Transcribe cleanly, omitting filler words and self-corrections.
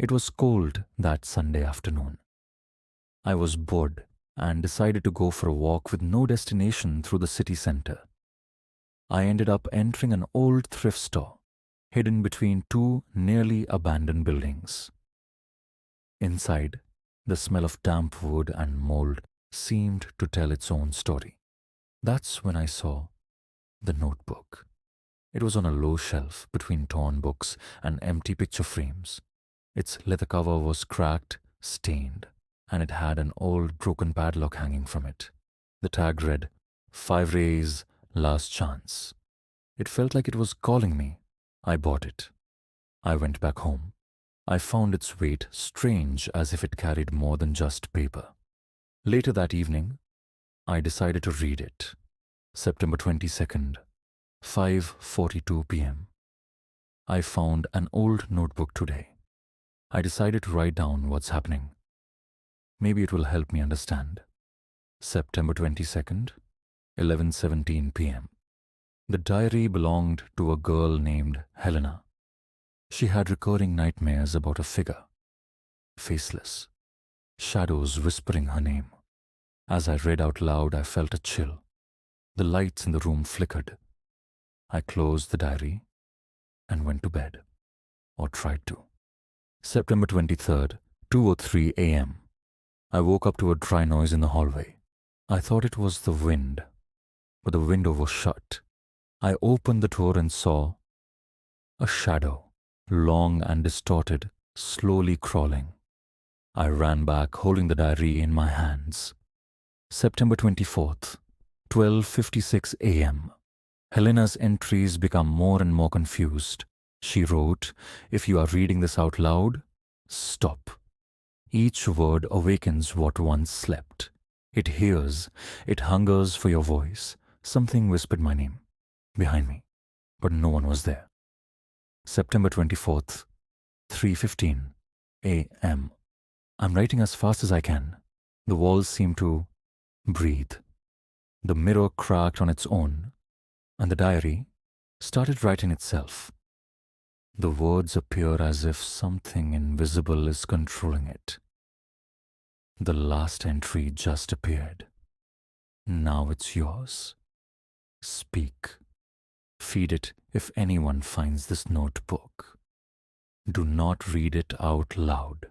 It was cold that Sunday afternoon. I was bored and decided to go for a walk with no destination through the city center. I ended up entering an old thrift store, hidden between two nearly abandoned buildings. Inside, the smell of damp wood and mold seemed to tell its own story. That's when I saw the notebook. It was on a low shelf between torn books and empty picture frames. Its leather cover was cracked, stained, and it had an old broken padlock hanging from it. The tag read, 5 Rays, Last Chance. It felt like it was calling me. I bought it. I went back home. I found its weight strange, as if it carried more than just paper. Later that evening, I decided to read it. September 22nd, 5:42 p.m. I found an old notebook today. I decided to write down what's happening. Maybe it will help me understand. September 22nd, 11:17 p.m. The diary belonged to a girl named Helena. She had recurring nightmares about a figure, faceless, shadows whispering her name. As I read out loud, I felt a chill. The lights in the room flickered. I closed the diary and went to bed, or tried to. September 23rd, 2:03 a.m. I woke up to a dry noise in the hallway. I thought it was the wind, but the window was shut. I opened the door and saw a shadow, long and distorted, slowly crawling. I ran back, holding the diary in my hands. September 24th, 12:56 a.m. Helena's entries become more and more confused. She wrote, "If you are reading this out loud, stop. Each word awakens what once slept. It hears, it hungers for your voice." Something whispered my name behind me, but no one was there. September 24th, 3:15 a.m. I'm writing as fast as I can. The walls seem to breathe. The mirror cracked on its own, and the diary started writing itself. The words appear as if something invisible is controlling it. The last entry just appeared. Now it's yours. Speak. Feed it if anyone finds this notebook. Do not read it out loud.